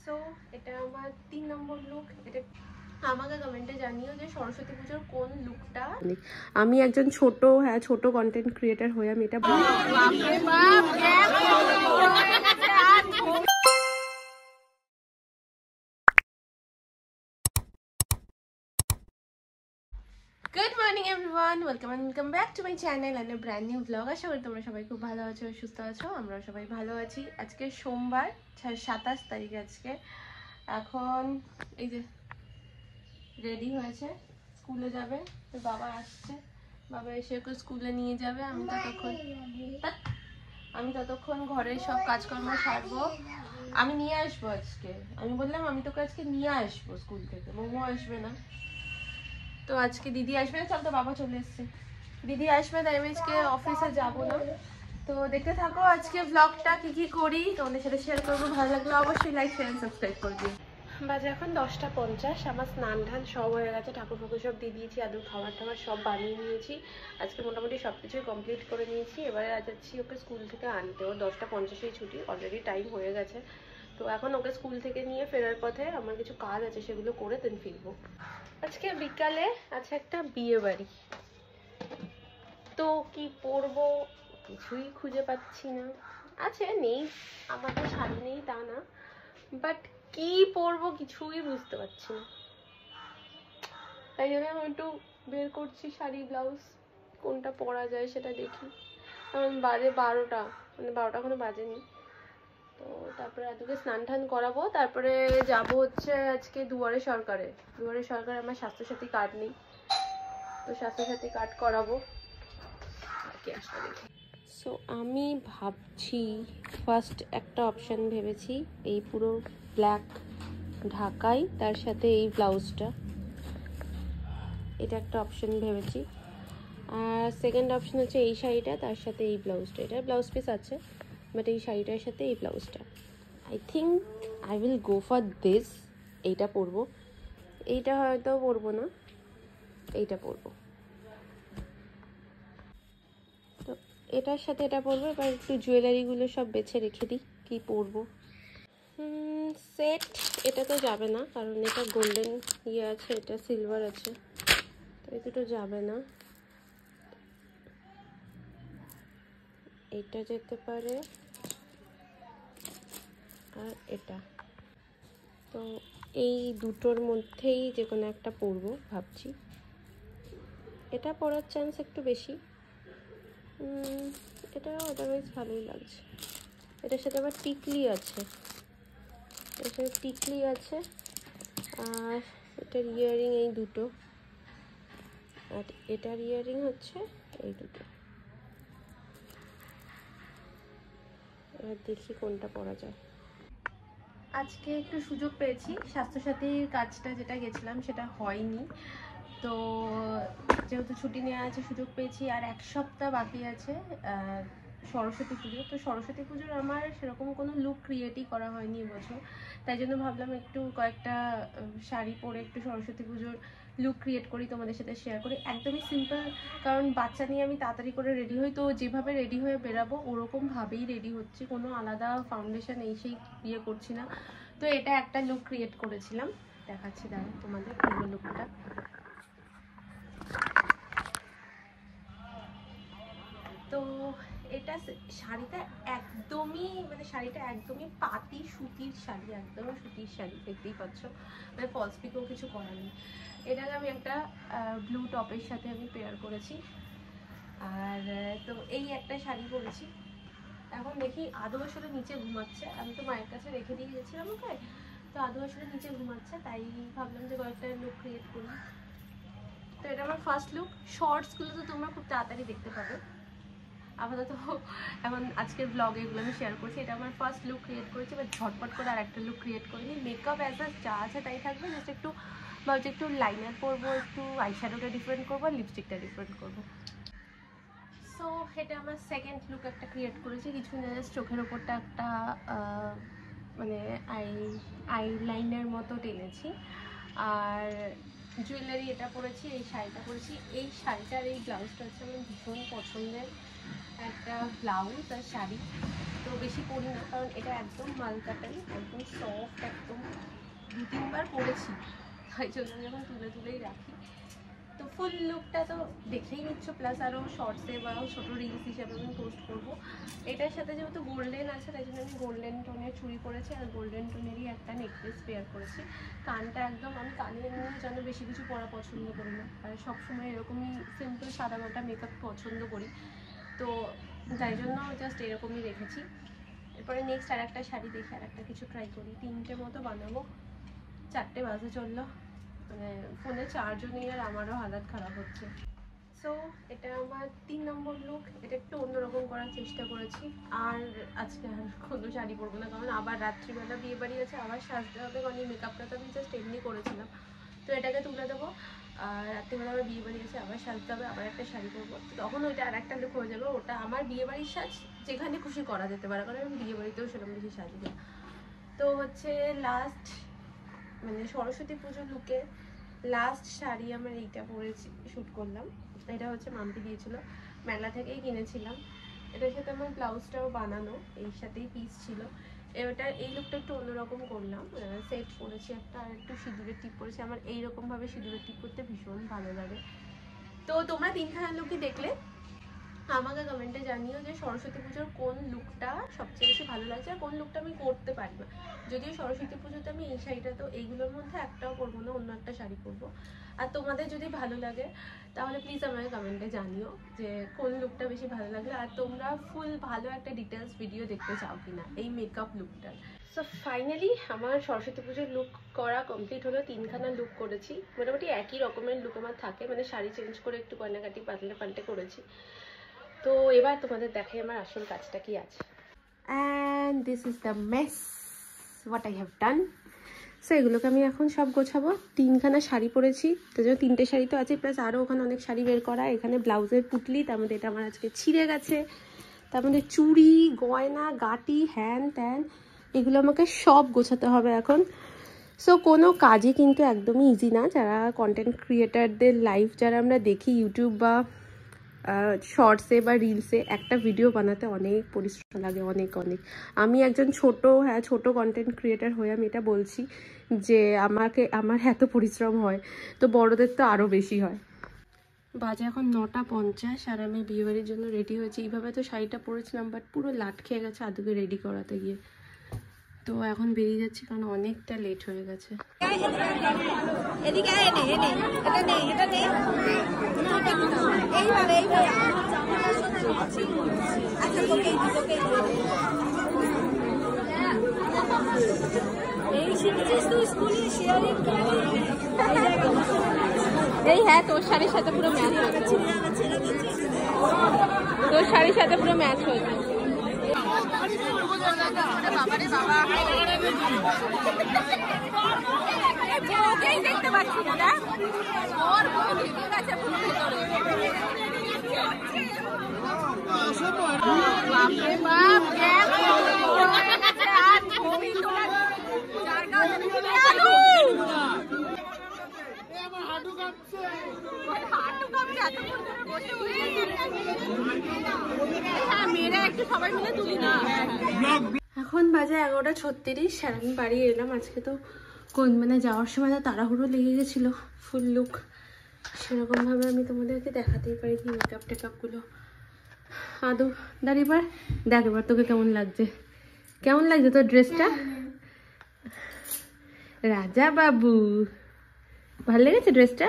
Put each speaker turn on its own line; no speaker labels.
So এটা আমার 3 নম্বর look. এটা আমাকে কমেন্টে জানিও যে সরস্বতী পুজোর কোন লুকটা। আমি একজন ছোট কন্টেন্ট ক্রিয়েটার হয়ে আমি এটা good morning everyone, welcome back to my channel and a brand new blog. আশা করি তোমরা সবাই খুব ভালো আছো, সুস্থ আছো। আমরাও সবাই ভালো আছি। আজকে সোমবার 27 তারিখ। আজকে এখন এই যে রেডি হয়েছে, স্কুলে যাবে। বাবা আসছে, বাবা এসে ওকে স্কুলে নিয়ে যাবে। আমি ততক্ষণ ঘরের সব কাজকর্ম সারবো। আমি নিয়ে আসবো আজকে, আমি বললাম আমি তোকে আজকে নিয়ে আসবো স্কুল থেকে, মোমো আসবে না। তো আজকে দিদি আসবে না, চল তো বাবা চলে এসছে, দিদি আসবে, তাই আমি আজকে অফিসে যাবো না। তো দেখতে থাকো আজকে ব্লগটা কি কি করি, তোমাদের সাথে শেয়ার করবো। ভালো লাগলে অবশ্যই লাইক শেয়ার সাবস্ক্রাইব করবি। বাজে এখন 10:50। আমার স্নান ধান সব হয়ে গেছে, ঠাকুর ফাকুর সব দিয়ে দিয়েছি, আদৌ খাবার টাবার সব বানিয়ে নিয়েছি। আজকে মোটামুটি সব কিছুই কমপ্লিট করে নিয়েছি। এবারে যাচ্ছি ওকে স্কুল থেকে আনতে। ও 10:50 ছুটি, অলরেডি টাইম হয়ে গেছে। তো এখন ওকে স্কুল থেকে নিয়ে ফেরার পথে আমার কিছু কাজ আছে, সেগুলো করে দেন ফিরবো। আজকে বিকালে আছে একটা বিয়ে বাড়ি, তো কি পরবো কিছুই খুঁজে পাচ্ছি না। আছে নেই, আমাদের শাড়ি নেই তা না, বাট কি পরবো কিছুই বুঝতে পারছি না। তাই জন্য আমি একটু বের করছি শাড়ি ব্লাউজ, কোনটা পরা যায় সেটা দেখি। কারণ বাজে 12টা, মানে 12টা এখনো বাজেনি। তো তারপরে এতকে স্নান টান করাবো, তারপরে যাব হচ্ছে আজকে দুয়ারে সরকারে। আমার স্বাস্থ্যসাথী কার্ড নেই, তো স্বাস্থ্যসাথী কার্ড করাবো। সো আমি ভাবছি ফার্স্ট একটা অপশান ভেবেছি, এই পুরো ব্ল্যাক ঢাকাই, তার সাথে এই ব্লাউজটা, এটা একটা অপশান ভেবেছি। আর সেকেন্ড অপশান হচ্ছে এই শাড়িটা, তার সাথে এই ব্লাউজটা। এটা ব্লাউজ পিস আছে, বাট এই শাড়িটার সাথে এই ব্লাউজটা। I think I will go for this. এইটা পরবো, এইটা হয়তো পরবো না, এইটা পরবো। তো এটার সাথে এটা পরবো। এবার একটু জুয়েলারিগুলো সব বেছে রেখে দিই, কী পরবো। সেট এটা তো যাবে না, কারণ এটা গোল্ডেন ইয়ে আছে, এটা সিলভার আছে, তো এই দুটো যাবে না। এটা যেতে পারে, আর এটা। তো এই দুটোর মধ্যেই যে কোনো একটা পরবো ভাবছি। এটা পরার চান্স একটু বেশি। এটা আদারওয়াইজ ভালোই লাগছে। এটার সাথে আবার টিকলি আছে, এটার সাথে টিকলি আছে, আর এটার ইয়াররিং এই দুটো, আর এটার ইয়াররিং হচ্ছে এই দুটো। এবার দেখি কোনটা পরা যায়। আজকে একটু সুযোগ পেয়েছি, স্বাস্থ্যসাথীর কাজটা যেটা গেছিলাম সেটা হয়নি, তো যেহেতু ছুটি নেওয়া আছে সুযোগ পেয়েছি। আর 1 সপ্তাহ বাকি আছে সরস্বতী পুজো। তো সরস্বতী পুজোর আমার সেরকম কোনো লুক ক্রিয়েটই করা হয়নি এবছর, তাই জন্য ভাবলাম একটু কয়েকটা শাড়ি পরে একটু সরস্বতী পুজোর লুক ক্রিয়েট করি, তোমাদের সাথে শেয়ার করি। একদমই সিম্পল, কারণ বাচ্চা নিয়ে আমি তাড়াতাড়ি করে রেডি হই, তো যেভাবে রেডি হয়ে বেরাবো ওরকমভাবেই রেডি হচ্ছি, কোনো আলাদা ফাউন্ডেশন এই সেই ইয়ে করছি না। তো এটা একটা লুক ক্রিয়েট করেছিলাম, দেখাচ্ছি দাঁড়া তোমাদের পুরো লুকটা। তো এটা শাড়িটা একদমই পাতি সুতির শাড়ি, একদমই সুতির শাড়ি, দেখতেই পাচ্ছ, মানে ফলস পিকও কিছু করা নেই। এটাকে আমি একটা ব্লু টপের সাথে আমি পেয়ার করেছি। আর তো এই একটা শাড়ি পরেছি। এখন দেখি আদৌ আসলে নিচে ঘুমাচ্ছে, আমি তো মায়ের কাছে রেখে দিয়ে গেছিলাম ওকে, তো আদৌ আসলে নিচে ঘুমাচ্ছে, তাই ভাবলাম যে কয়েকটা লুক ক্রিয়েট করি। তো এটা আমার ফার্স্ট লুক। শর্টসগুলো তো তোমরা খুব তাড়াতাড়ি দেখতে পাবে, আপাতত এখন আজকের ব্লগে এগুলো আমি শেয়ার করছি। এটা আমার ফার্স্ট লুক ক্রিয়েট করেছি, এবার ঝটপট করে আর একটা লুক ক্রিয়েট করিনি। মেকআপ অ্যাজ যা আছে তাই থাকবে, জাস্ট একটু ভাবছি একটু লাইনার পরবো, একটু আইশ্যাডোটা ডিফারেন্ট করবো, আর লিপস্টিকটা ডিফারেন্ট করবো। সো এটা আমার সেকেন্ড লুক একটা ক্রিয়েট করেছি। কিছু না, জাস্ট চোখের ওপরটা একটা মানে আইলাইনার মতো টেনেছি, আর জুয়েলারি এটা পরেছি, এই শাড়িটা পরেছি। এই শাড়িটার এই ব্লাউজটা হচ্ছে আমার ভীষণ পছন্দের একটা ব্লাউজ আর শাড়ি, তো বেশি পরি না, কারণ এটা একদম মালকাটাই, একদম সফট, একদম করেছি, তাই জন্য আমি এখন তুলে তুলেই রাখি। তো ফুল লুকটা তো দেখেই নিচ্ছ, প্লাস আরও শর্টসে বা ছোটো রিলস হিসাবে আমি পোস্ট করবো। এটার সাথে যেহেতু গোল্ডেন আছে তাই জন্য আমি গোল্ডেন টোনের চুড়ি পরেছি আর গোল্ডেন টোনেরই একটা নেকলেস পেয়ার করেছি। কানটা একদম, আমি কানে নিয়ে যেন বেশি কিছু পরা পছন্দ করি না, আর সবসময় এরকমই সিম্পল সাদামাটা মেকআপ পছন্দ করি, তো তাই জন্য জাস্ট এরকমই রেখেছি। এরপরে নেক্সট আর একটা শাড়ি দেখি, আর একটা কিছু ট্রাই করি। 3টে মতো বানাবো, 4টে বাজে চললো, মানে ফোনে চার্জও নেই আর আমারও হালাত খারাপ হচ্ছে। সো এটা আমার 3 নম্বর লুক। এটা একটু অন্যরকম করার চেষ্টা করেছি, আর আজকে আর কোনো শাড়ি পরবো না, কারণ আবার রাত্রিবেলা বিয়ে বাড়ি আছে, আবার সাজতে হবে, মানে মেকআপটা তো আমি জাস্ট এমনি করেছিলাম, তো এটাকে তুলে দেবো। আর রাত্রিবেলা আবার বিয়ে বাড়ি আছে, আবার সাজতে হবে, আবার একটা শাড়ি পরবো, তখন ওইটা আর একটা লুক হয়ে যাবে। ওটা আমার বিয়ে বাড়ির সাজ, যেখানে খুশি করা যেতে পারে, কারণ আমি বিয়ে বাড়িতেও সেরকম বেশি সাজি না। তো হচ্ছে লাস্ট, মানে সরস্বতী পুজোর লুকে লাস্ট শাড়ি আমার এইটা পরেছি, শ্যুট করলাম। এটা হচ্ছে মাম্পি দিয়েছিল, মেলা থেকেই কিনেছিলাম। এটার সাথে আমার ব্লাউজটাও বানানো, এই সাথেই পিস ছিল। এবার এই লুকটা একটু অন্যরকম করলাম, সেট করেছি একটা, আর একটু সিঁদুরের টিপ করেছি। আমার এইরকমভাবে সিঁদুরের টিপ করতে ভীষণ ভালো লাগে। তো তোমরা 3খানা লুকই দেখলে, আমাকে কমেন্টে জানিও যে সরস্বতী পুজোর কোন লুকটা সবচেয়ে বেশি ভালো লাগছে আর কোন লুকটা আমি করতে পারি না। যদিও সরস্বতী পুজোতে আমি এই শাড়িটা, তো এইগুলোর মধ্যে একটাও পরবো না, অন্য একটা শাড়ি পরবো। আর তোমাদের যদি ভালো লাগে তাহলে প্লিজ আমাকে কমেন্টে জানিও যে কোন লুকটা বেশি ভালো লাগলো, আর তোমরা ফুল ভালো একটা ডিটেলস ভিডিও দেখতে চাও কিনা এই মেকআপ লুকটার। সো ফাইনালি আমার সরস্বতী পুজোর লুক করা কমপ্লিট হলো। 3খানা লুক করেছি, মোটামুটি একই রকমের লুক আমার থাকে, মানে শাড়ি চেঞ্জ করে একটু গয়নাগাটি পাল্টে করেছি। তো এবার তোমাদের দেখাই আমার আসল কাজটা কি আছে। And this is the mess what I have done. So এগুলোকে আমি এখন সব গোছাবো। 3খানা শাড়ি পরেছি, তো যে 3টে শাড়ি তো আছে, প্লাস আরও ওখানে অনেক শাড়ি বের করা। এখানে ব্লাউজের পুটলি, তার মধ্যে এটা আমার আজকে ছিঁড়ে গেছে, তার মধ্যে চুড়ি, গয়না, গাটি, হ্যান ত্যান, এগুলো আমাকে সব গোছাতে হবে এখন। সো কোনো কাজই কিন্তু একদমই ইজি না। যারা কন্টেন্ট ক্রিয়েটারদের লাইফ যারা আমরা দেখি ইউটিউব বা শর্টসে বা রিলসে, একটা ভিডিও বানাতে অনেক পরিশ্রম লাগে, অনেক। আমি একজন ছোট কন্টেন্ট ক্রিয়েটার হয়ে আমি এটা বলছি যে আমার এত পরিশ্রম হয়, তো বড়দের তো আরও বেশি হয়। বাজে এখন 9:50 আর আমি বিয়েবাড়ির জন্য রেডি হয়েছি। এইভাবে তো শাড়িটা পরেছিলাম, বাট পুরো লাট খেয়ে গেছে আদুকে রেডি করাতে গিয়ে। তো এখন বেরিয়ে যাচ্ছি, কারণ অনেকটা লেট হয়ে গেছে। এই হ্যাঁ, তোর শাড়ির সাথে পুরো ম্যাচ হয়েছে, তোর শাড়ির সাথে পুরো ম্যাচ হয়েছে। দেখতে পাচ্ছি না, এখন বাজে 11:36 আর আমি বাড়ি এলাম। আজকে তো মানে যাওয়ার সময় তো তাড়াহুড়ো লেগে গেছিলো। ফুল লুক সেরকমভাবে আমি তোমাদেরকে দেখাতেই পারি কি মেকআপ টেকআপগুলো। আদৌ দাঁড়িয়ে দেখ এবার তোকে কেমন লাগছে তোর ড্রেসটা? রাজা বাবু, ভালো লেগেছে ড্রেসটা?